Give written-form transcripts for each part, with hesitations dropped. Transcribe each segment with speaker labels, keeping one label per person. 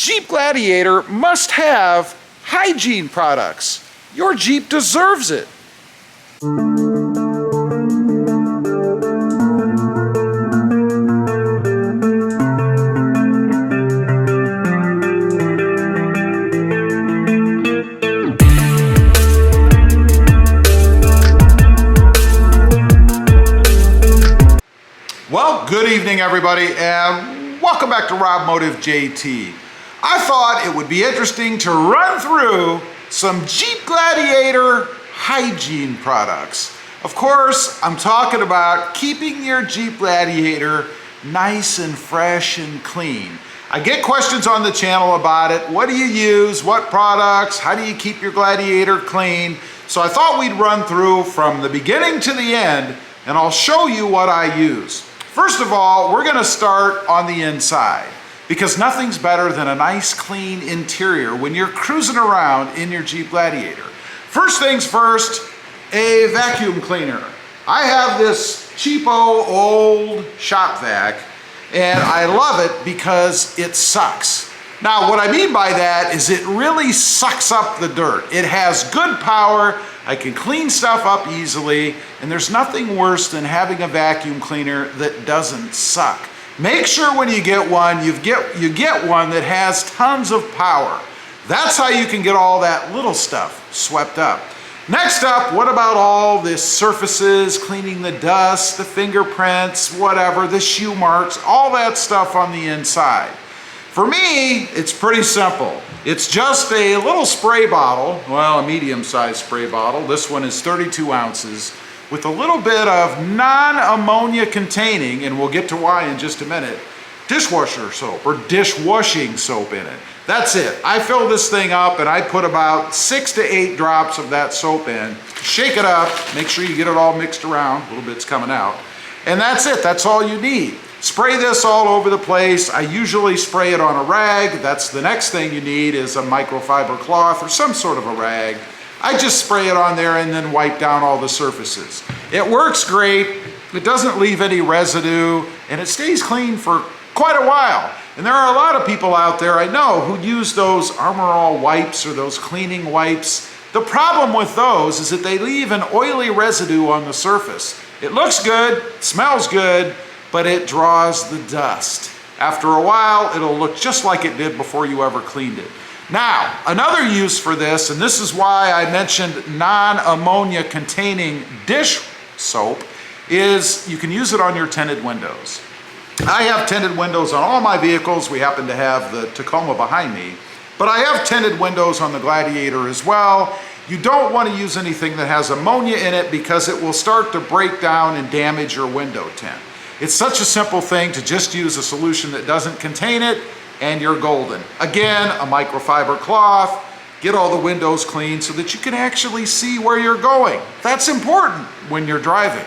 Speaker 1: Jeep Gladiator must have hygiene products. Your Jeep deserves it.
Speaker 2: Well, good evening everybody, and welcome back to Rob Motive JT. I thought it would be interesting to run through some Jeep Gladiator hygiene products. Of course, I'm talking about keeping your Jeep Gladiator nice and fresh and clean. I get questions on the channel about it. What do you use? What products? How do you keep your Gladiator clean? So I thought we'd run through from the beginning to the end, and I'll show you what I use. First of all, we're gonna start on the inside because nothing's better than a nice clean interior when you're cruising around in your Jeep Gladiator. First things first, a vacuum cleaner. I have this cheapo old shop vac and I love it because it sucks. Now what I mean by that is it really sucks up the dirt. It has good power. I can clean stuff up easily, and there's nothing worse than having a vacuum cleaner that doesn't suck. Make sure when you get one, you get one that has tons of power. That's how you can get all that little stuff swept up. Next up, what about all the surfaces, cleaning the dust, the fingerprints, whatever, the shoe marks, all that stuff on the inside. For me, it's pretty simple. It's just a little spray bottle, well, a medium-sized spray bottle. This one is 32 ounces with a little bit of non-ammonia containing, and we'll get to why in just a minute, dishwasher soap or dishwashing soap in it. That's it. I fill this thing up and I put about 6 to 8 drops of that soap in, shake it up, make sure you get it all mixed around, a little bit's coming out, and that's it. That's all you need. Spray this all over the place. I usually spray it on a rag. That's the next thing you need is a microfiber cloth or some sort of a rag. I just spray it on there and then wipe down all the surfaces. It works great. It doesn't leave any residue and it stays clean for quite a while. And there are a lot of people out there I know who use those Armor All wipes or those cleaning wipes. The problem with those is that they leave an oily residue on the surface. It looks good, smells good, but it draws the dust. After a while, it'll look just like it did before you ever cleaned it. Now, another use for this, and this is why I mentioned non-ammonia containing dish soap, is you can use it on your tinted windows. I have tinted windows on all my vehicles. We happen to have the Tacoma behind me, but I have tinted windows on the Gladiator as well. You don't want to use anything that has ammonia in it because it will start to break down and damage your window tint. It's such a simple thing to just use a solution that doesn't contain it and you're golden. Again, a microfiber cloth, get all the windows clean so that you can actually see where you're going. That's important when you're driving.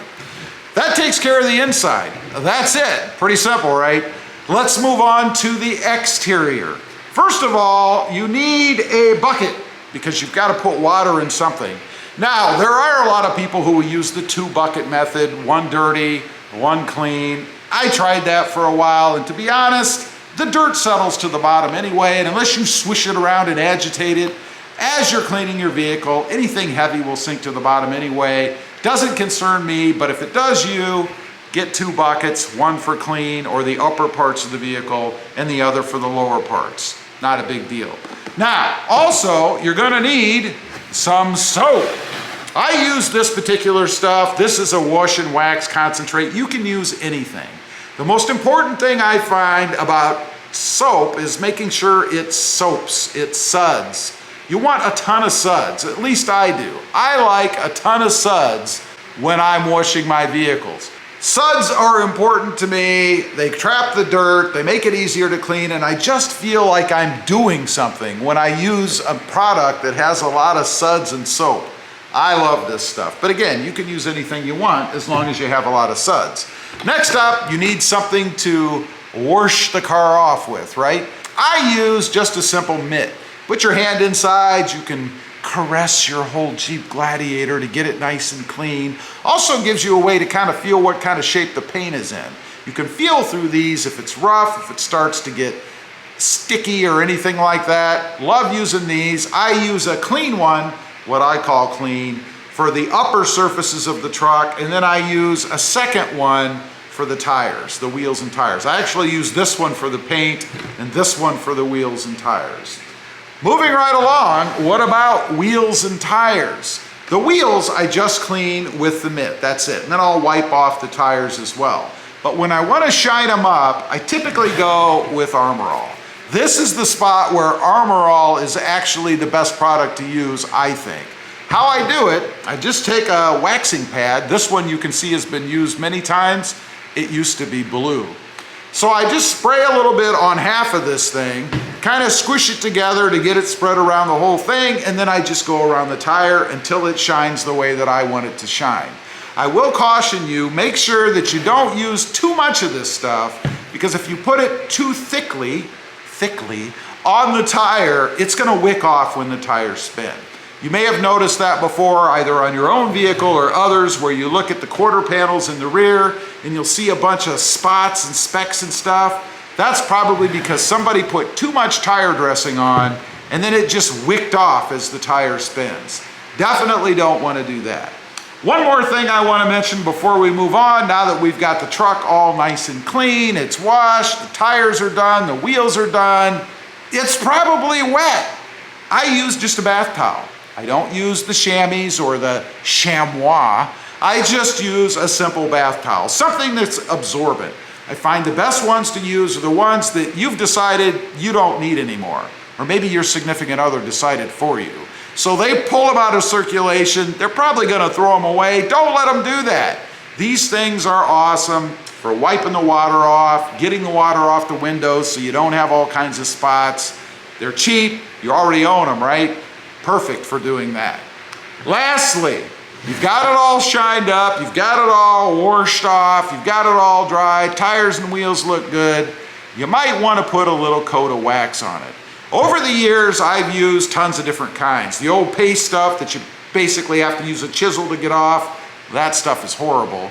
Speaker 2: That takes care of the inside. That's it. Pretty simple, right? Let's move on to the exterior. First of all, you need a bucket because you've got to put water in something. Now, there are a lot of people who will use the 2-bucket method, one dirty, one clean. I tried that for a while, and to be honest, the dirt settles to the bottom anyway, and unless you swish it around and agitate it, as you're cleaning your vehicle, anything heavy will sink to the bottom anyway. Doesn't concern me, but if it does you, get 2 buckets, one for clean or the upper parts of the vehicle, and the other for the lower parts. Not a big deal. Now, also, you're gonna need some soap. I use this particular stuff. This is a wash and wax concentrate. You can use anything. The most important thing I find about soap is making sure it soaps, it suds. You want a ton of suds, at least I do. I like a ton of suds when I'm washing my vehicles. Suds are important to me. They trap the dirt, they make it easier to clean, and I just feel like I'm doing something when I use a product that has a lot of suds and soap. I love this stuff. But again, you can use anything you want as long as you have a lot of suds. Next up, you need something to wash the car off with, right? I use just a simple mitt. Put your hand inside, you can caress your whole Jeep Gladiator to get it nice and clean. Also gives you a way to kind of feel what kind of shape the paint is in. You can feel through these if it's rough, if it starts to get sticky or anything like that. Love using these. I use a clean one, what I call clean, for the upper surfaces of the truck, and then I use a second one for the tires, the wheels and tires. I actually use this one for the paint and this one for the wheels and tires. Moving right along, what about wheels and tires? The wheels I just clean with the mitt, that's it. And then I'll wipe off the tires as well. But when I want to shine them up, I typically go with Armor All. This is the spot where Armor All is actually the best product to use, I think. How I do it, I just take a waxing pad. This one you can see has been used many times. It used to be blue. So I just spray a little bit on half of this thing, kind of squish it together to get it spread around the whole thing, and then I just go around the tire until it shines the way that I want it to shine. I will caution you, make sure that you don't use too much of this stuff, because if you put it too thickly on the tire, it's gonna wick off when the tires spin. You may have noticed that before, either on your own vehicle or others, where you look at the quarter panels in the rear and you'll see a bunch of spots and specks and stuff. That's probably because somebody put too much tire dressing on and then it just wicked off as the tire spins. Definitely don't want to do that. One more thing I want to mention before we move on, now that we've got the truck all nice and clean, it's washed, the tires are done, the wheels are done, it's probably wet. I use just a bath towel. I don't use the chamois or the chamois. I just use a simple bath towel, something that's absorbent. I find the best ones to use are the ones that you've decided you don't need anymore, or maybe your significant other decided for you. So they pull them out of circulation, they're probably gonna throw them away. Don't let them do that. These things are awesome for wiping the water off, getting the water off the windows so you don't have all kinds of spots. They're cheap, you already own them, right? Perfect for doing that. Lastly, you've got it all shined up, you've got it all washed off, you've got it all dry, tires and wheels look good. You might want to put a little coat of wax on it. Over the years, I've used tons of different kinds. The old paste stuff that you basically have to use a chisel to get off, that stuff is horrible.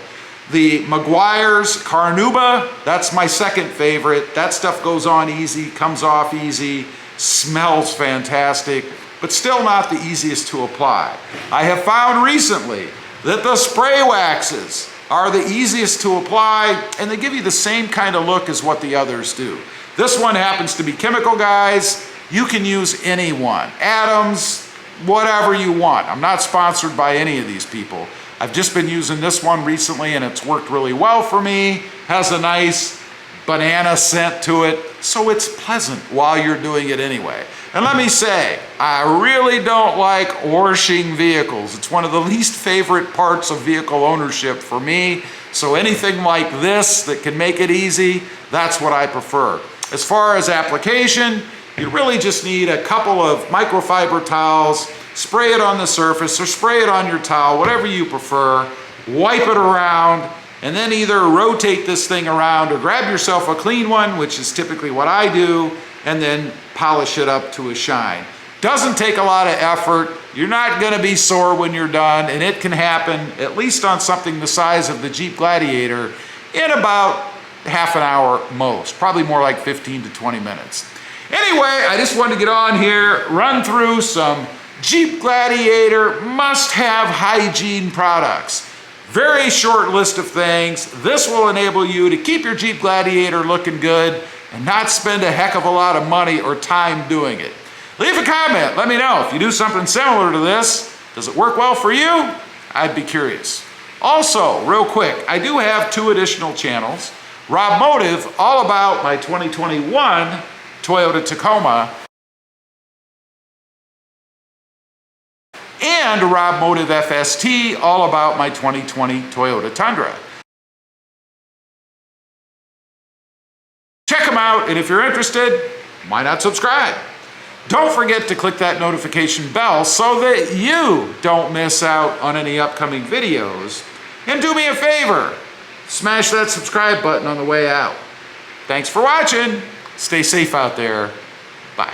Speaker 2: The Meguiar's Carnauba, that's my second favorite. That stuff goes on easy, comes off easy, smells fantastic, but still not the easiest to apply. I have found recently that the spray waxes are the easiest to apply, and they give you the same kind of look as what the others do. This one happens to be chemical, guys. You can use any one. Adams, whatever you want. I'm not sponsored by any of these people. I've just been using this one recently and it's worked really well for me. Has a nice banana scent to it, so it's pleasant while you're doing it anyway. And let me say, I really don't like washing vehicles. It's one of the least favorite parts of vehicle ownership for me. So anything like this that can make it easy, that's what I prefer. As far as application, you really just need a couple of microfiber towels, spray it on the surface or spray it on your towel, whatever you prefer, wipe it around, and then either rotate this thing around or grab yourself a clean one, which is typically what I do, and then polish it up to a shine. Doesn't take a lot of effort. You're not gonna be sore when you're done, and it can happen, at least on something the size of the Jeep Gladiator, in about half an hour most, probably more like 15 to 20 minutes. Anyway, I just wanted to get on here, run through some Jeep Gladiator must-have hygiene products. Very short list of things. This will enable you to keep your Jeep Gladiator looking good and not spend a heck of a lot of money or time doing it. Leave a comment, let me know if you do something similar to this. Does it work well for you? I'd be curious. Also, real quick, I do have 2 additional channels. Rob Motive, all about my 2021 Toyota Tacoma, and Rob Motive FST, all about my 2020 Toyota Tundra. Check them out, and if you're interested, why not subscribe? Don't forget to click that notification bell so that you don't miss out on any upcoming videos. And do me a favor, smash that subscribe button on the way out. Thanks for watching. Stay safe out there. Bye.